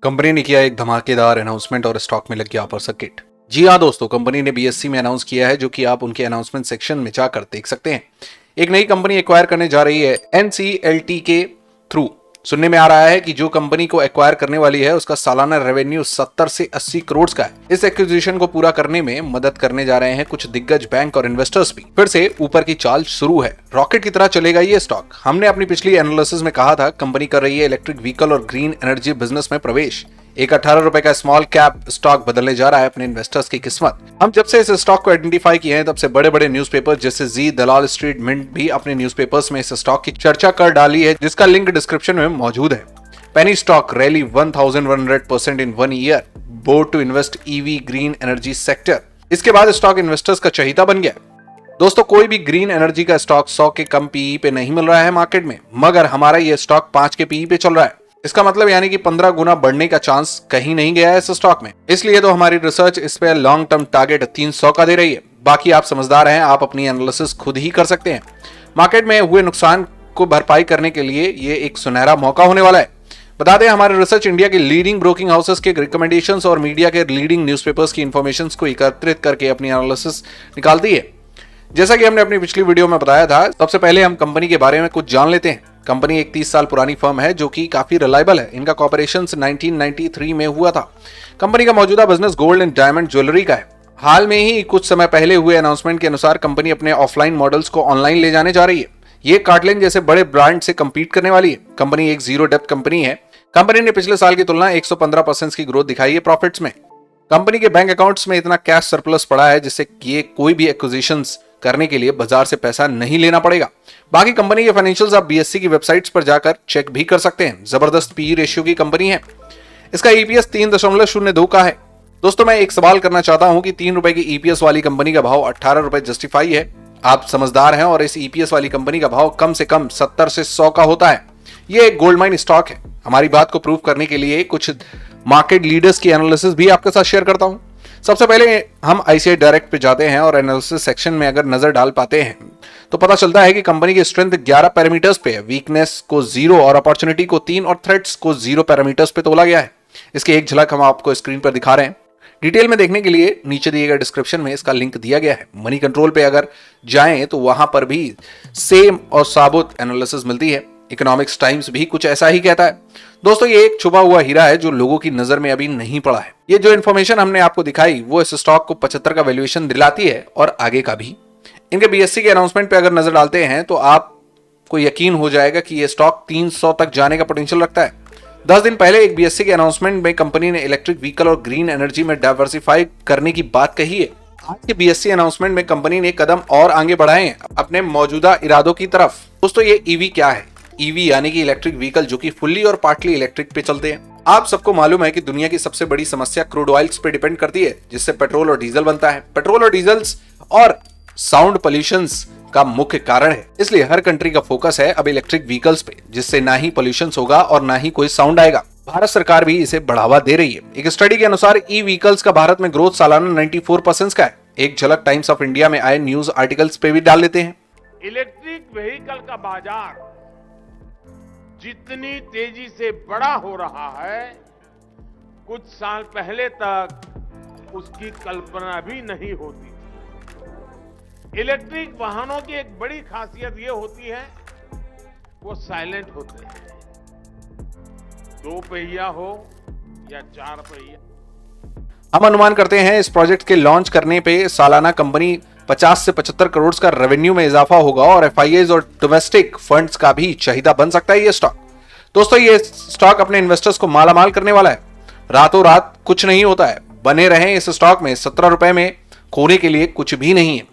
Company ने किया एक धमाकेदार अनाउंसमेंट और स्टॉक में लग गया अपर सर्किट। जी हाँ दोस्तों, कंपनी ने बीएससी में अनाउंस किया है, जो कि आप उनके अनाउंसमेंट सेक्शन में जाकर देख सकते हैं। एक नई कंपनी एक्वायर करने जा रही है एनसीएलटी के थ्रू। सुनने में आ रहा है कि जो कंपनी को एक्वायर करने वाली है उसका सालाना रेवेन्यू 70 से 80 करोड़ का है। इस एक्विजिशन को पूरा करने में मदद करने जा रहे हैं कुछ दिग्गज बैंक और इन्वेस्टर्स भी। फिर से ऊपर की चाल शुरू है, रॉकेट की तरह चलेगा ये स्टॉक। हमने अपनी पिछली एनालिसिस में कहा था कंपनी कर रही है इलेक्ट्रिक व्हीकल और ग्रीन एनर्जी बिजनेस में प्रवेश। एक 18 रुपए का स्मॉल कैप स्टॉक बदलने जा रहा है अपने इन्वेस्टर्स की किस्मत। हम जब से इस स्टॉक को आइडेंटिफाई किए हैं तब से बड़े बड़े न्यूज़पेपर जैसे जी, दलाल स्ट्रीट, मिंट भी अपने न्यूज़पेपर्स में इस स्टॉक की चर्चा कर डाली है, जिसका लिंक डिस्क्रिप्शन में मौजूद है। Penny stock rally 1100% in 1 year, board to invest EV green energy sector. इसके बाद स्टॉक इन्वेस्टर्स का चहीता बन गया। दोस्तों, कोई भी ग्रीन एनर्जी का स्टॉक 100 के कम पीई पे नहीं मिल रहा है मार्केट में, मगर हमारा ये स्टॉक 5 के पीई पे चल रहा है। इसका मतलब यानी कि 15 गुना बढ़ने का चांस कहीं नहीं गया है इस स्टॉक में। इसलिए तो हमारी रिसर्च इस पे लॉन्ग टर्म टारगेट 300 का दे रही है। बाकी आप समझदार हैं, आप अपनी एनालिसिस खुद ही कर सकते हैं। मार्केट में हुए नुकसान को भरपाई करने के लिए ये एक सुनहरा मौका होने वाला है। बता दें, हमारे रिसर्च इंडिया के लीडिंग ब्रोकिंग हाउसेस के रिकमेंडेशंस और मीडिया के लीडिंग न्यूज़पेपर्स की इंफॉर्मेशन को एकत्रित करके अपनी एनालिसिस निकालती है। जैसा कि हमने अपनी पिछली वीडियो में बताया था, सबसे पहले हम कंपनी के बारे में कुछ जान लेते हैं। कंपनी एक 30 साल पुरानी फर्म है जो कि काफी रिलायबल है। इनका कॉर्पोरेशन 1993 में हुआ था। कंपनी का मौजूदा business gold and diamond jewellery का है। हाल में ही कुछ समय पहले हुए अनाउंसमेंट के अनुसार कंपनी अपने ऑफलाइन मॉडल्स को ऑनलाइन ले जाने जा रही है। ये कार्टलेन जैसे बड़े ब्रांड से compete करने वाली है। कंपनी एक जीरो डेब्ट कंपनी है। कंपनी ने पिछले साल की तुलना 115% की ग्रोथ दिखाई है प्रॉफिट्स में। कंपनी के बैंक अकाउंट्स में इतना कैश सरप्लस पड़ा है जिससे ये कोई भी एक्विजिशंस करने के लिए बाजार से पैसा नहीं लेना पड़ेगा। बाकी कंपनी के फाइनेंशियल्स आप बीएससी की वेबसाइट्स पर जाकर चेक भी कर सकते हैं। जबरदस्त पीई रेशियो की कंपनी है। इसका ईपीएस 3.02 का है। दोस्तों, मैं एक सवाल करना चाहता हूं कि 3 रुपए की ईपीएस वाली कंपनी का भाव 18 रुपए जस्टिफाई है? आप समझदार हैं और इस ईपीएस वाली कंपनी का भाव कम से कम 70 से 100 का होता है। ये एक गोल्ड माइन स्टॉक है। हमारी बात को प्रूव करने के लिए कुछ मार्केट लीडर्स की एनालिसिस भी आपके साथ शेयर करता हूं। सबसे पहले हम आईसीआई डायरेक्ट पे जाते हैं और एनालिसिस सेक्शन में अगर नजर डाल पाते हैं तो पता चलता है कि कंपनी की स्ट्रेंथ 11 पैरामीटर्स पे है। वीकनेस को 0 और अपॉर्चुनिटी को 3 और थ्रेट्स को 0 पैरामीटर्स पे तोला गया है। इसकी एक झलक हम आपको स्क्रीन पर दिखा रहे हैं। डिटेल में देखने के लिए नीचे दिए गए डिस्क्रिप्शन में इसका लिंक दिया गया है। मनी कंट्रोल पे अगर जाएं तो वहां पर भी सेम और साबुत एनालिसिस मिलती है। इकोनॉमिक्स टाइम्स भी कुछ ऐसा ही कहता है। दोस्तों, ये एक छुपा हुआ हीरा है जो लोगों की नजर में अभी नहीं पड़ा है। ये जो इन्फॉर्मेशन हमने आपको दिखाई वो इस स्टॉक को 75 का वैल्यूएशन दिलाती है और आगे का भी। इनके बीएससी के अनाउंसमेंट पे अगर नजर डालते हैं तो आपको यकीन हो जाएगा कि ये स्टॉक 300 तक जाने का पोटेंशियल रखता है। 10 दिन पहले एक बीएससी के अनाउंसमेंट में कंपनी ने इलेक्ट्रिक व्हीकल और ग्रीन एनर्जी में डाइवर्सिफाई करने की बात कही है। आज के बीएससी अनाउंसमेंट में कंपनी ने कदम और आगे बढ़ाए हैं अपने मौजूदा इरादों की तरफ। दोस्तों, ये ईवी क्या है? ईवी यानी कि इलेक्ट्रिक व्हीकल जो कि फुल्ली और पार्टली इलेक्ट्रिक पे चलते हैं। आप सबको मालूम है कि दुनिया की सबसे बड़ी समस्या क्रूड ऑयल्स पे डिपेंड करती है, जिससे पेट्रोल और डीजल बनता है। पेट्रोल और डीजल्स और साउंड पोल्यूशंस का मुख्य कारण है। इसलिए हर कंट्री का फोकस है अब इलेक्ट्रिक व्हीकल्स पे, जिससे ना ही पोल्यूशन होगा और ना ही कोई साउंड आएगा। भारत सरकार भी इसे बढ़ावा दे रही है। एक स्टडी के अनुसार ई व्हीकल्स का भारत में ग्रोथ सालाना 94% का है। एक झलक टाइम्स ऑफ इंडिया में आए न्यूज आर्टिकल्स पे भी डाल लेते हैं। इलेक्ट्रिक व्हीकल का बाजार जितनी तेजी से बड़ा हो रहा है, कुछ साल पहले तक उसकी कल्पना भी नहीं होती थी। इलेक्ट्रिक वाहनों की एक बड़ी खासियत यह होती है, वो साइलेंट होते हैं। 2 पहिया हो या 4 पहिया। हम अनुमान करते हैं इस प्रोजेक्ट के लॉन्च करने पे सालाना कंपनी 50 से 75 करोड़ का रेवेन्यू में इजाफा होगा और एफआईआईज और डोमेस्टिक फंड्स का भी चाहिदा बन सकता है ये स्टॉक। दोस्तों, ये स्टॉक अपने इन्वेस्टर्स को मालामाल करने वाला है। रातों रात कुछ नहीं होता है। बने रहें इस स्टॉक में। 17 रुपए में खोने के लिए कुछ भी नहीं है।